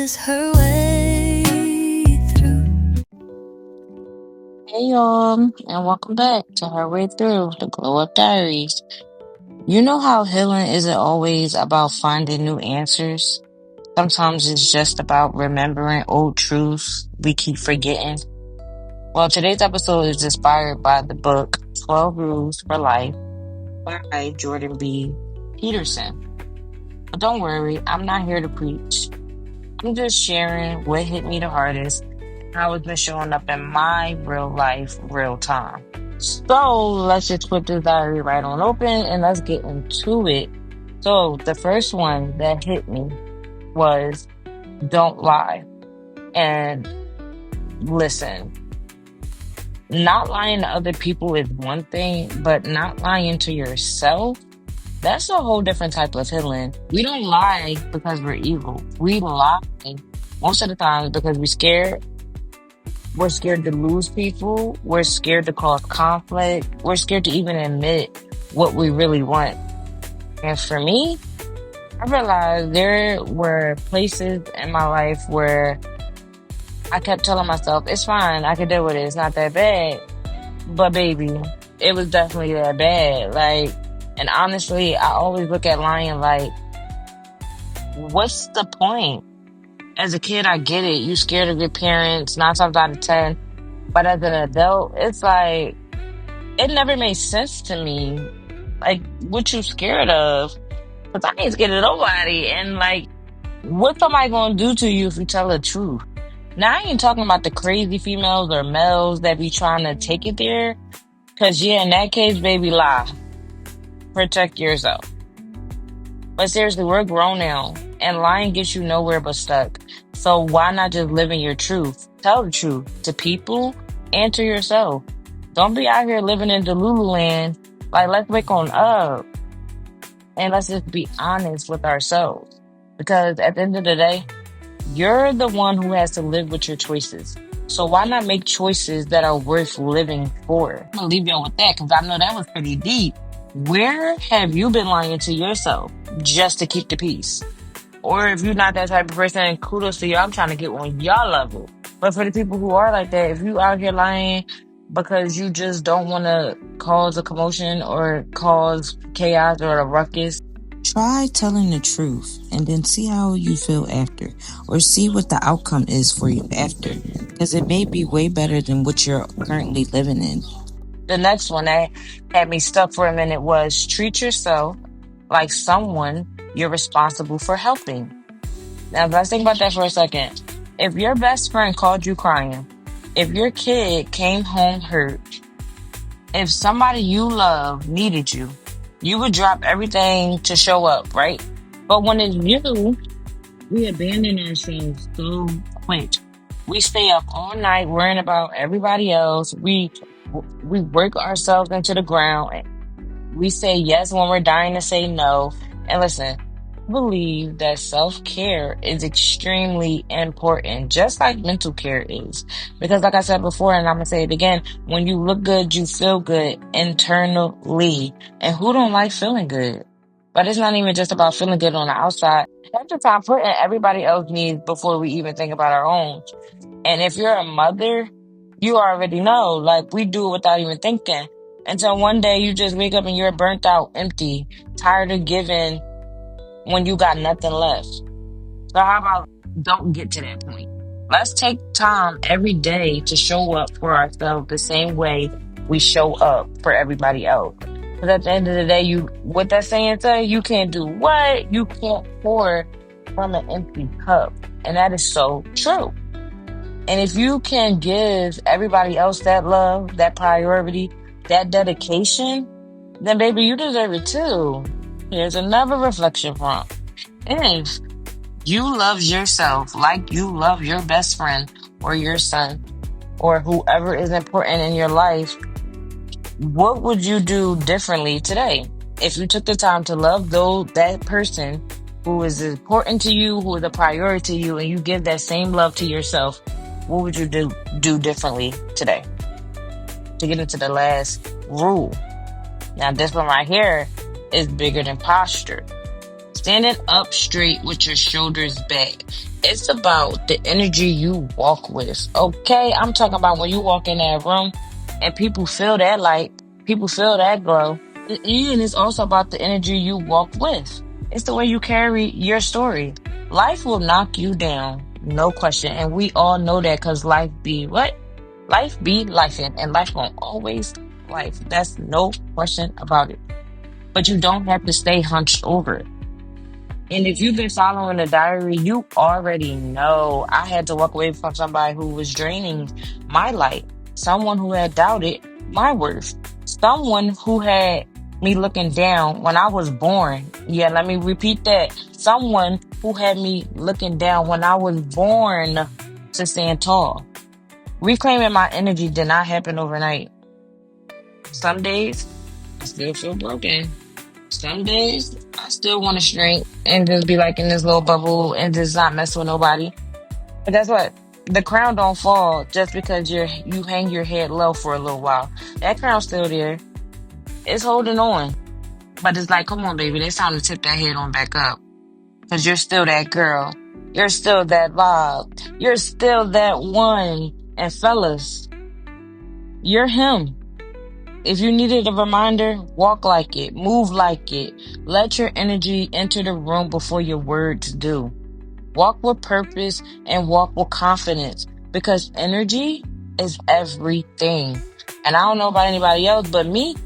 forces her way through. Hey y'all, and welcome back to Her Way Through the Glow Up Diaries. You know how healing isn't always about finding new answers? Sometimes it's just about remembering old truths we keep forgetting. Well, today's episode is inspired by the book 12 Rules for Life by Jordan B. Peterson. But don't worry, I'm not here to preach. I'm just sharing what hit me the hardest, how it's been showing up in my real life, real time. So let's just put this diary right on open and let's get into it. So the first one that hit me was don't lie. And listen, not lying to other people is one thing, but not lying to yourself, that's a whole different type of healing. We don't lie because we're evil. We lie most of the time because we're scared. We're scared to lose people. We're scared to cause conflict. We're scared to even admit what we really want. And for me, I realized there were places in my life where I kept telling myself, it's fine, I can deal with it, it's not that bad. But baby, it was definitely that bad. Like, and honestly, I always look at lying like, what's the point? As a kid, I get it. You scared of your parents, 9 times out of 10. But as an adult, it's like, it never made sense to me. Like, what you scared of? Because I ain't scared of nobody. And like, what's somebody gonna do to you if you tell the truth? Now, I ain't talking about the crazy females or males that be trying to take it there. Because, yeah, in that case, baby, lie. Protect yourself. But seriously, we're grown now. And lying gets you nowhere but stuck. So why not just live in your truth? Tell the truth to people and to yourself. Don't be out here living in Delulu land. Like, let's wake on up. And let's just be honest with ourselves. Because at the end of the day, you're the one who has to live with your choices. So why not make choices that are worth living for? I'm gonna leave y'all with that because I know that was pretty deep. Where have you been lying to yourself just to keep the peace? Or if you're not that type of person, kudos to you. I'm trying to get on y'all level. But for the people who are like that, if you out here lying because you just don't want to cause a commotion or cause chaos or a ruckus, try telling the truth and then see how you feel after, or see what the outcome is for you after, because it may be way better than what you're currently living in. The next one that had me stuck for a minute was treat yourself like someone you're responsible for helping. Now, let's think about that for a second. If your best friend called you crying, if your kid came home hurt, if somebody you love needed you, you would drop everything to show up, right? But when it's you, we abandon ourselves so quick. We stay up all night worrying about everybody else. We work ourselves into the ground. We say yes when we're dying to say no. And listen, I believe that self-care is extremely important, just like mental care is. Because like I said before, and I'm going to say it again, when you look good, you feel good internally. And who don't like feeling good? But it's not even just about feeling good on the outside. Half the time, putting everybody else's needs before we even think about our own. And if you're a mother, you already know, like, we do it without even thinking. Until one day you just wake up and you're burnt out, empty, tired of giving when you got nothing left. So how about don't get to that point? Let's take time every day to show up for ourselves the same way we show up for everybody else. Because at the end of the day, what that saying say, you can't do what? You can't pour from an empty cup. And that is so true. And if you can give everybody else that love, that priority, that dedication, then baby, you deserve it too. Here's another reflection prompt. If you love yourself like you love your best friend or your son or whoever is important in your life, what would you do differently today? If you took the time to love that person who is important to you, who is a priority to you, and you give that same love to yourself, what would you do differently today? To get into the last rule. Now, this one right here is bigger than posture. Standing up straight with your shoulders back. It's about the energy you walk with. Okay, I'm talking about when you walk in that room and people feel that light, people feel that glow. And it's also about the energy you walk with. It's the way you carry your story. Life will knock you down, no question. And we all know that because life be what? Life be life and life won't always life. That's no question about it. But you don't have to stay hunched over it. And if you've been following the diary, you already know I had to walk away from somebody who was draining my light, someone who had doubted my worth, someone who had me looking down when I was born. Yeah, let me repeat that. Someone who had me looking down when I was born to stand tall. Reclaiming my energy did not happen overnight. Some days I still feel broken. Some days I still want to shrink and just be like in this little bubble and just not mess with nobody. But guess what? The crown don't fall just because you hang your head low for a little while. That crown's still there. It's holding on. But it's like, come on, baby, it's time to tip that head on back up. Because you're still that girl. You're still that vibe. You're still that one. And fellas, you're him. If you needed a reminder, walk like it, move like it. Let your energy enter the room before your words do. Walk with purpose and walk with confidence because energy is everything. And I don't know about anybody else, but me,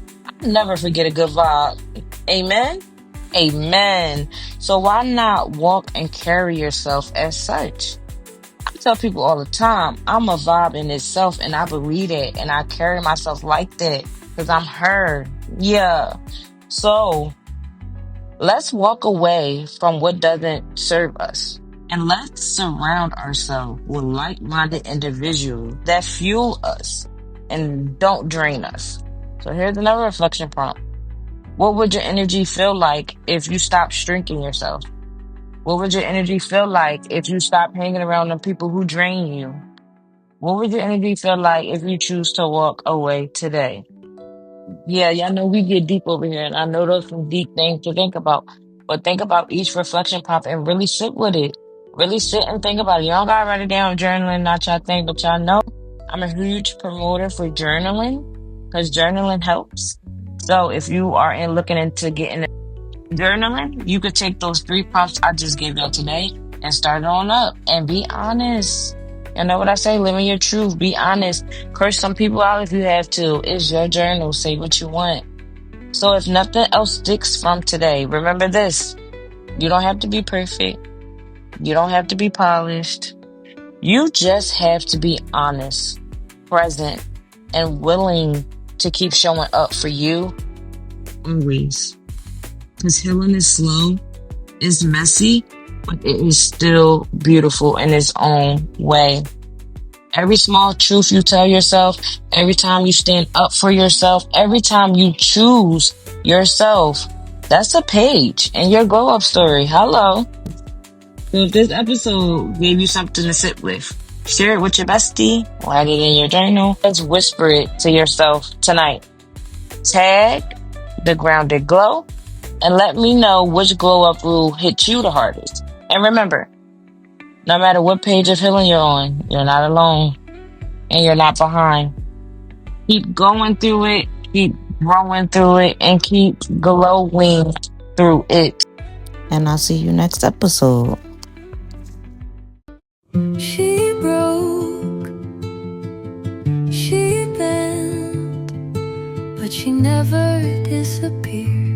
I never forget a good vibe. Amen. Amen. So why not walk and carry yourself as such? I tell people all the time, I'm a vibe in itself, and I believe it, and I carry myself like that because I'm her. Yeah. So let's walk away from what doesn't serve us. And let's surround ourselves with like-minded individuals that fuel us and don't drain us. So here's another reflection prompt. What would your energy feel like if you stopped shrinking yourself? What would your energy feel like if you stopped hanging around the people who drain you? What would your energy feel like if you choose to walk away today? Yeah, y'all know we get deep over here, and I know those some deep things to think about. But think about each reflection pop and really sit with it. Really sit and think about it. Y'all gotta write it down, journaling, not y'all think, but y'all know I'm a huge promoter for journaling because journaling helps. So if you are looking into getting journaling, you could take those three prompts I just gave y'all today and start it on up and be honest. You know what I say? Living your truth. Be honest. Curse some people out if you have to. It's your journal. Say what you want. So if nothing else sticks from today, remember this. You don't have to be perfect. You don't have to be polished. You just have to be honest, present, and willing to keep showing up for you always. Because healing is slow. It's messy, but it is still beautiful in its own way. Every small truth you tell yourself, every time you stand up for yourself, every time you choose yourself, that's a page in your glow up story. Hello. So if this episode gave you something to sit with, share it with your bestie, write it in your journal. Let's whisper it to yourself tonight. Tag the grounded glow and let me know which glow up rule hit you the hardest. And remember, no matter what page of healing you're on, you're not alone and you're not behind. Keep going through it, keep growing through it, and keep glowing through it. And I'll see you next episode. She broke, she bent, but she never disappeared.